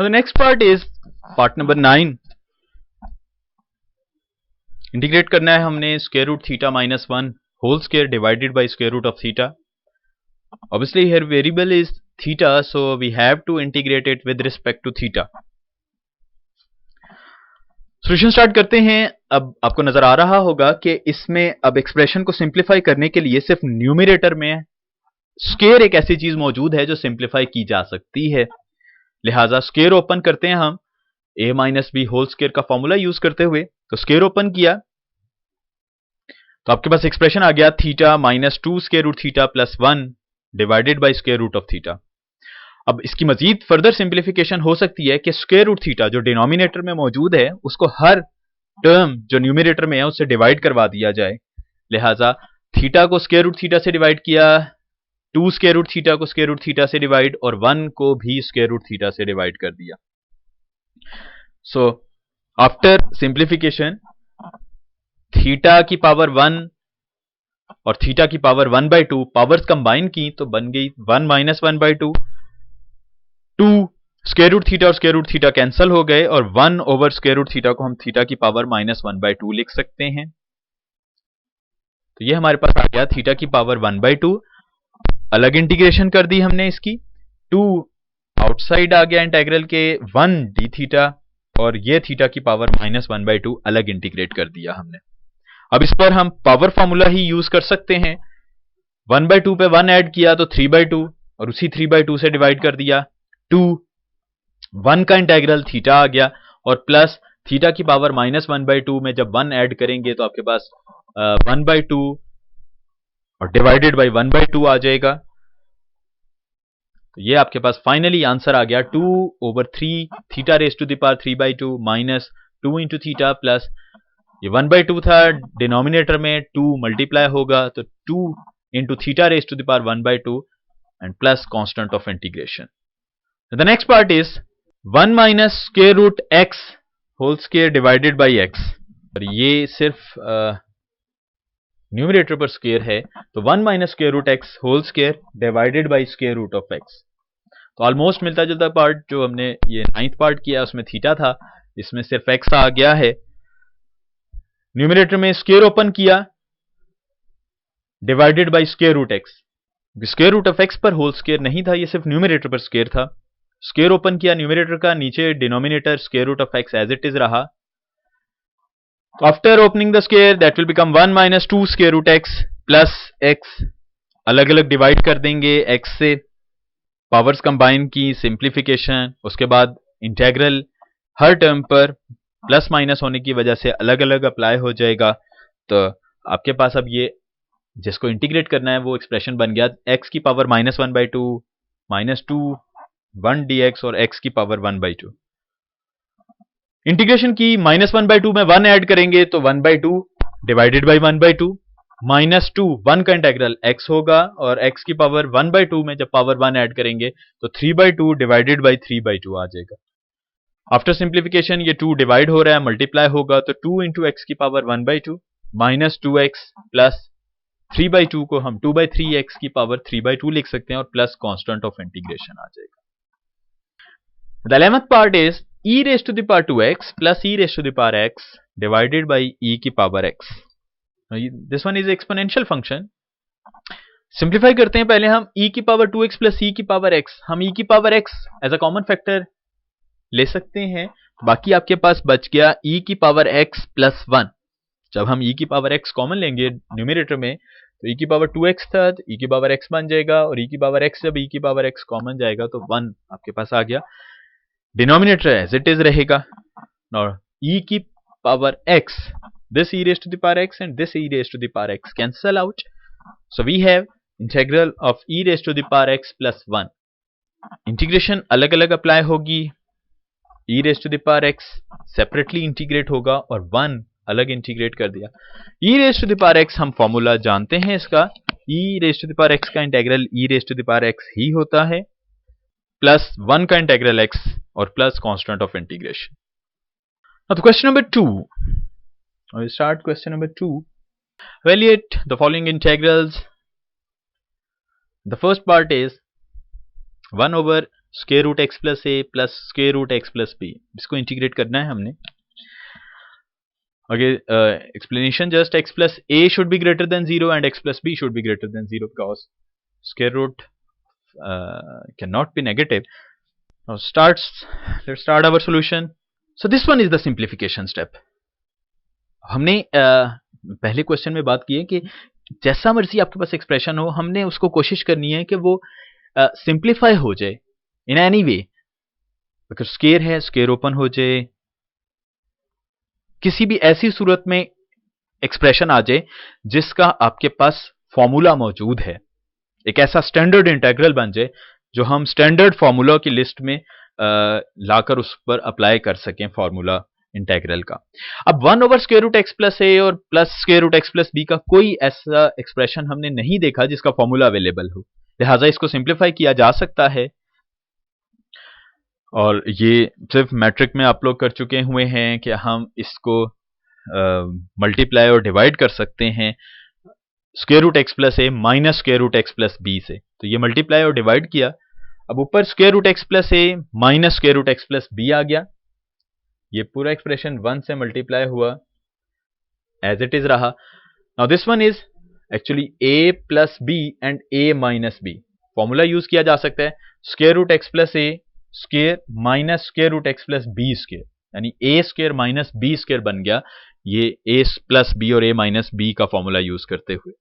Now the next part is part number 9. Integrate करना है हमने square root theta minus 1 whole square divided by square root of theta. Obviously here variable is theta, so we have to integrate it with respect to theta. Solution start करते हैं. अब आपको नजर आ रहा होगा कि इसमें अब एक्सप्रेशन को सिंप्लीफाई करने के लिए सिर्फ न्यूमरेटर में स्क्वायर एक ऐसी चीज मौजूद है जो सिंप्लीफाई की जा सकती है. लिहाजा स्क्वायर ओपन करते हैं हम a minus B whole square का फॉर्मूला यूज करते हुए. तो स्क्वायर ओपन किया तो आपके पास एक्सप्रेशन आ गया theta minus 2 square root theta plus 1 divided by square root of theta. अब इसकी मजीद फर्दर सिंप्लीफिकेशन हो सकती है कि स्क्वायर रूट थीटा जो डिनोमिनेटर में मौजूद है उसको हर टर्म जो न्यूमरेटर में है उससे डिवाइड करवा दिया जाए. लिहाजा थीटा को स्क्वायर रूट थीटा से डिवाइड किया, 2 स्क्वायर रूट थीटा को स्क्वायर रूट थीटा से डिवाइड और 1 को भी स्क्वायर रूट थीटा से डिवाइड कर दिया. सो आफ्टर सिंप्लीफिकेशन थीटा की पावर 1 और थीटा की पावर 1/2 पावर्स कंबाइन की तो बन गई 1 माइनस 1/2. 2 स्क्वायर रूट थीटा और स्क्वायर रूट थीटा कैंसिल हो गए और 1 ओवर स्क्वायर रूट थीटा को हम थीटा की पावर माइनस 1/2 लिख सकते हैं. तो ये हमारे पास आ गया थीटा की पावर 1/2. अलग इंटीग्रेशन कर दी हमने इसकी. 2 आउटसाइड आ गया इंटीग्रल के 1 डी थीटा और ये थीटा की पावर माइनस 1/2 अलग इंटीग्रेट कर दिया हमने. अब इस पर हम पावर फॉर्मूला ही यूज कर सकते हैं. 1/2 पे 1 ऐड किया तो 3/2 और उसी 3/2 से डिवाइड कर दिया. 2 1 का इंटीग्रल थीटा आ गया और प्लस थीटा की पावर माइनस 1/2 में जब 1 ऐड करेंगे तो आपके पास 1/2 और डिवाइडेड बाय 1/2 आ जाएगा. तो ये आपके पास फाइनली आंसर आ गया 2/3 theta raise to the power 3/2 minus 2 into theta plus ये 1/2 था डिनोमिनेटर में 2 मल्टीप्लाई होगा तो 2 into theta raise to the power 1/2 and plus constant of integration. The next part is 1 minus square root x whole square divided by x. और ये सिर्फ numerator पर square है तो 1 minus square root x whole square divided by square root of x. तो almost मिलता जुलता part जो हमने ये 9th पार्ट किया उसमें थीटा था, इसमें सिर्फ एक्स आ गया है. न्यूमरेटर में स्क्वायर ओपन किया divided by square root x. Square root of x पर होल स्क्वायर नहीं था, ये सिर्फ न्यूमरेटर पर स्क्वायर था. स्क्वायर ओपन किया न्यूमरेटर का, नीचे denominator square root of x as it is रहा. After opening the square that will become 1 minus 2 square root x plus x. अलग अलग डिवाइड कर देंगे एक्स से, पावर्स कंबाइन की, सिंप्लीफिकेशन, उसके बाद इंटीग्रल हर टर्म पर प्लस माइनस होने की वजह से अलग अलग अप्लाई हो जाएगा. तो आपके पास अब ये जिसको इंटीग्रेट करना है वो एक्सप्रेशन बन गया x की पावर माइनस 1/2 माइनस 2 1 dx और x की पावर 1/2. इंटीग्रेशन की माइनस 1/2 में 1 ऐड करेंगे तो 1/2 डिवाइडेड बाई 1/2 माइनस 2 1 का इंटीग्रल x होगा और x की पावर 1/2 में जब पावर 1 ऐड करेंगे तो 3/2 डिवाइडेड बाई 3/2 आ जाएगा. आफ्टर सिंप्लीफिकेशन ये 2 डिवाइड हो रहा है, मल्टीप्लाई होगा तो 2 इंटू एक्स की पावर 1/2 माइनस 2x प्लस 3/2 को हम 2/3 एक्स की पावर 3/2 लिख सकते हैं और प्लस कांस्टेंट ऑफ इंटीग्रेशन आ जाएगा. The 11th part is e raise to the power 2x plus e raise to the power x divided by e की power x. This one is exponential function. Simplify करते हैं पहले हम e की power 2x plus e की power x. हम e की power x as a common factor ले सकते हैं, बाकी आपके पास बच गया e की पावर x प्लस 1. जब हम e की पावर x कॉमन लेंगे न्यूमरेटर में तो e की पावर 2x था तो e की पावर x बन जाएगा और e की पावर x जब e की पावर x कॉमन जाएगा तो 1 आपके पास आ गया. डिनोमिनेटर एज इट इज रहेगा और e की power x, this e raised to the power x and this e raised to the power x cancel out, so we have integral of e raised to the power x plus 1. Integration अलग अलग apply होगी, e raised to the power x separately integrate होगा और 1 अलग integrate कर दिया. e raised to the power x हम formula जानते हैं इसका, e raised to the power x का integral e raised to the power x ही होता है प्लस 1 का इंटीग्रल x और plus constant of integration. Now the question number 2. We start question number 2. Evaluate the following integrals. The first part is 1 over square root x plus a plus square root x plus b, इसको integrate करना है हमने। Okay, explanation just x plus a should be greater than 0 and x plus b should be greater than 0 because square root cannot be negative. Now let's start our solution. So this one is the simplification step. हमने पहले question में बात की है कि जैसा मर्जी आपके पास एक्सप्रेशन हो, हमने उसको कोशिश करनी है कि वो सिंप्लीफाई हो जाए इन एनी वे। अगर स्क्वायर है, स्क्वायर ओपन हो जाए, किसी भी ऐसी सूरत में एक्सप्रेशन आ जाए जिसका आपके पास फॉर्मूला मौजूद है, एक ऐसा स्टैंडर्ड इंटीग्रल बन जाए जो हम स्टैंडर्ड फॉर्मूला की लिस्ट में लाकर उस पर अप्लाई कर सकें फॉर्मूला इंटीग्रल का। अब 1 over square root x plus a और plus square root x plus b का कोई ऐसा एक्सप्रेशन हमने नहीं देखा जिसका फॉर्मूला अवेलेबल हो, लिहाजा इसको सिंप्लीफाई किया जा सकता है। और ये सिर्फ मैट्रिक में आप लोग कर चुके हुए हैं कि हम इसको मल्टीप्लाई और डिवाइड कर सकते हैं square root x plus a minus square root x plus b से। तो ये मल्टीप्लाई और डिवाइड किया, अब ऊपर square root x plus a minus square root x plus b आ गया। ये पूरा एक्सप्रेशन 1 से मल्टीप्लाई हुआ, एज इट इज रहा। Now this one is actually a plus b and a minus b. Formula use किया जा सकता है स्क्वायर रूट एक्स प्लस ए square minus square root x plus b square, यानी a square minus b square बन गया, ये a plus b और a minus b का फॉर्मूला यूज करते हुए।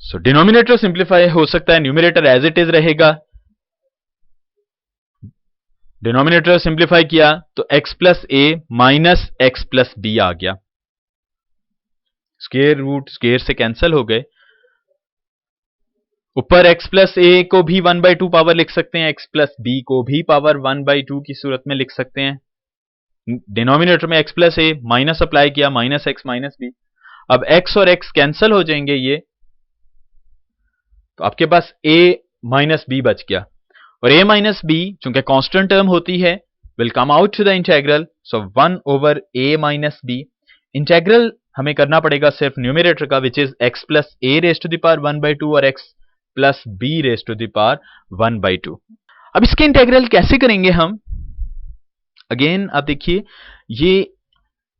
सो डिनोमिनेटर सिंप्लीफाई हो सकता है, न्यूमरेटर एज इट इज रहेगा। डिनोमिनेटर सिंप्लीफाई किया तो x plus a minus x plus b आ गया, स्क्वायर रूट स्क्वायर से कैंसिल हो गए। ऊपर x प्लस ए को भी 1/2 पावर लिख सकते हैं, x प्लस बी को भी पावर 1/2 की सूरत में लिख सकते हैं। डिनोमिनेटर में x plus a minus apply किया, माइनस एक्स माइनस बी। अब x और x कैंसिल हो जाएंगे ये, तो आपके पास a माइनस बी बच गया, और a माइनस बी चूंकि कांस्टेंट टर्म होती है will come out to the integral, so 1 over a minus b. Integral हमें करना पड़ेगा सिर्फ न्यूमरेटर का, which is x plus a raise to the power 1/2 और x plus b raise to the power 1/2। अब इसके इंटीग्रल कैसे करेंगे हम? अगेन आप देखिए, ये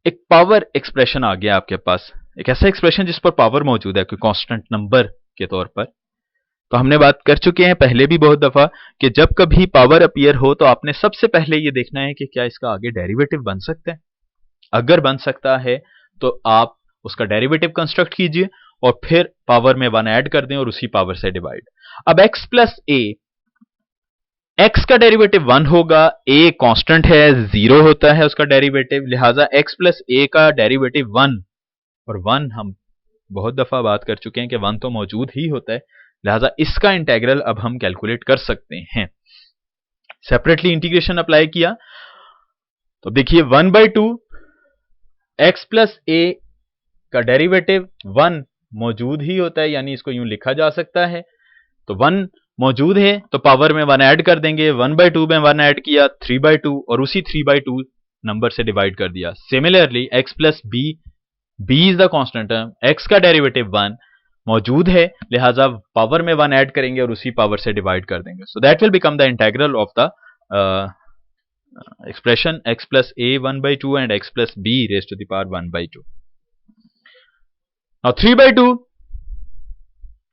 एक पावर एक्सप्रेशन आ गया आपके पास, एक ऐसा एक्सप्रेशन जिस पर पावर मौजूद है कोई कांस्टेंट नंबर के तौर पर। तो हमने बात कर चुके हैं पहले भी बहुत दफा कि जब कभी पावर अपीयर हो तो आपने सबसे पहले ये देखना है कि क्या इसका आगे डेरिवेटिव बन सकता है। अगर बन सकता है तो आप उसका डेरिवेटिव कंस्ट्रक्ट कीजिए और फिर पावर में 1 ऐड कर दें और उसी पावर से डिवाइड। अब x प्लस ए, x का डेरिवेटिव 1 होगा, a कांस्टेंट है 0 होता है उसका डेरिवेटिव, लिहाजा x प्लस ए का डेरिवेटिव 1, और 1 हम बहुत दफा बात कर चुके हैं कि 1 तो मौजूद ही होता है, लिहाजा इसका इंटीग्रल अब हम कैलकुलेट कर सकते हैं। सेपरेटली इंटीग्रेशन अप्लाई किया तो देखिए 1/2 x प्लस ए का डेरिवेटिव 1 मौजूद ही होता है, यानी इसको यूं लिखा जा सकता है। तो 1 मौजूद है तो पावर में 1 ऐड कर देंगे, 1/2 में 1 ऐड किया 3/2 और उसी 3/2 नंबर से डिवाइड कर दिया। Similarly x plus b, b is the constant term, x का डेरिवेटिव 1 मौजूद है, लिहाजा पावर में 1 ऐड करेंगे और उसी पावर से डिवाइड कर देंगे। So that will become the integral of the expression x plus a 1/2 and x plus b raise to the power 1/2। Now 3/2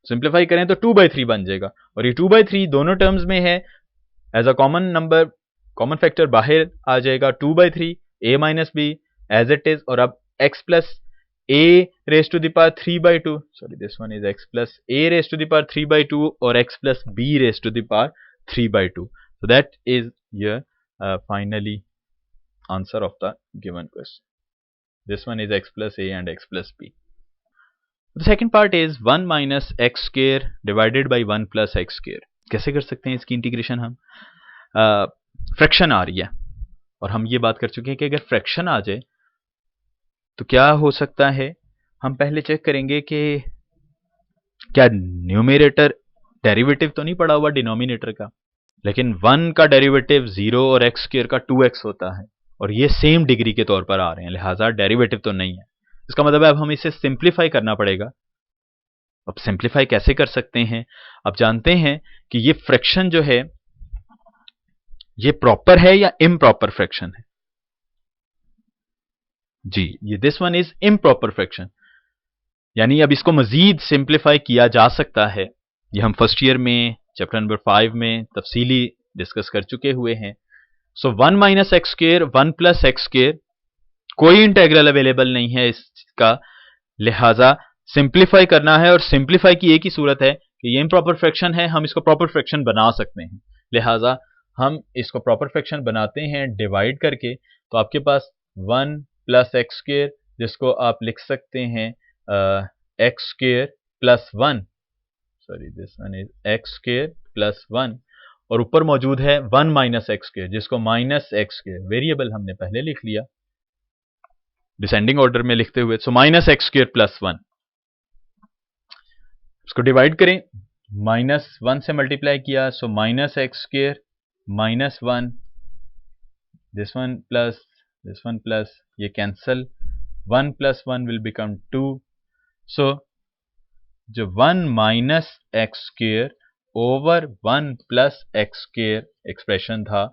simplify करें तो 2/3 बन जाएगा, और ये 2/3 दोनों टर्म्स में है, as a common number common factor बाहर आ जाएगा 2/3 a minus b as it is, और अब x plus a raised to the power 3/2, sorry this one is x plus a raised to the power 3/2 और x plus b raised to the power 3/2. So that is your finally answer of the given question. This one is x plus a and x plus b. The second part is 1 minus x square divided by 1 plus x square. कैसे कर सकते हैं इसकी integration हम? Fraction आ रही है और हम ये बात कर चुके हैं कि अगर फ्रैक्शन आ जाए तो क्या हो सकता है। हम पहले चेक करेंगे कि क्या न्यूमरेटर डेरिवेटिव तो नहीं पड़ा हुआ डिनोमिनेटर का, लेकिन 1 का डेरिवेटिव 0 और x स्क्वायर का 2x होता है और ये सेम डिग्री के तौर पर आ रहे हैं, लिहाजा डेरिवेटिव तो नहीं है। इसका मतलब है अब हमें इसे सिंप्लीफाई करना पड़ेगा। अब सिंप्लीफाई कैसे कर सकते हैं? अब जानते हैं कि ये फ्रैक्शन जो है ये प्रॉपर है या इम्प्रॉपर फ्रैक्शन है। जी, ये this one is improper fraction, यानी अब इसको मजीद सिंप्लीफाई किया जा सकता है। ये हम फर्स्ट ईयर में चैप्टर नंबर 5 में तफसीली डिस्कस कर चुके हुए हैं। सो 1 minus x square 1 plus x square, कोई इंटेग्रल अवेलेबल नहीं है इसका, लिहाजा सिंप्लीफाई करना है, और सिंप्लीफाई की एक ही सूरत है कि ये इम्प्रॉपर फ्रैक्शन है, हम इसको प्रॉपर फ्रैक्शन बना सकते हैं। लिहाजा हम इसको प्रॉपर फ्रैक्शन बनाते हैं डिवाइड करके। तो आपके पास 1 प्लस एक्स स्क्र, जिसको आप लिख सकते हैं x square plus 1, sorry this one is x square plus 1, और ऊपर मौजूद है 1 माइनस एक्स स्क्र, जिसको माइनस एक्स स्क्र, वेरिएबल हमने पहले लिख लिया डिसेंडिंग ऑर्डर में लिखते हुए। So minus x square plus 1, इसको डिवाइड करें, माइनस 1 से मल्टीप्लाई किया, so minus x square minus 1, this one plus ये कैंसल, 1 प्लस 1 विल बिकम 2। सो जो 1 minus x square over 1 plus x square expression था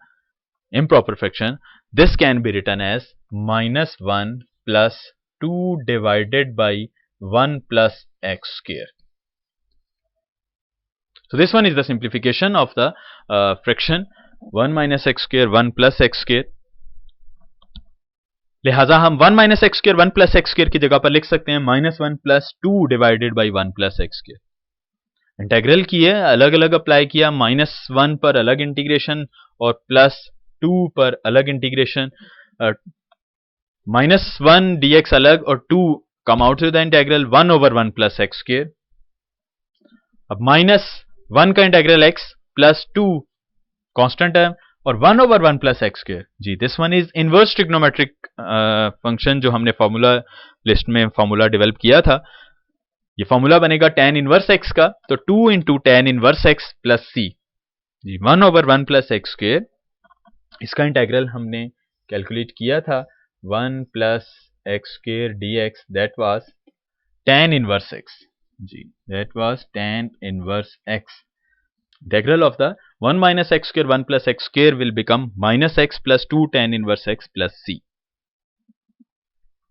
improper fraction, this can be written as minus 1 plus 2 divided by 1 plus x square. So this one is the simplification of the fraction 1 minus x square 1 plus x square। लिहाजा हम 1 minus x square 1 plus x square की जगह पर लिख सकते हैं minus 1 plus 2 divided by 1 plus x square. Integral किए, अलग अलग अप्लाई किया, माइनस 1 पर अलग इंटीग्रेशन और प्लस 2 पर अलग इंटीग्रेशन, माइनस 1 dx अलग और 2 come out to the integral 1 over 1 plus x square. अब माइनस 1 का integral x plus 2 constant term और 1 ओवर 1 प्लस एक्स स्क्र। जी, this one is inverse trigonometric function, जो हमने फॉर्मूला लिस्ट में फॉर्मूला डेवलप किया था। ये फॉर्मूला बनेगा tan इनवर्स x का, तो 2 into tan inverse x plus c, जी 1 ओवर 1 प्लस एक्स स्क्र। इसका इंटेग्रल हमने कैलकुलेट किया था 1 plus x square dx, that was tan inverse x, जी that was tan inverse x। Integral of the 1 minus x square 1 plus x square will become minus x plus 2 tan inverse x plus c।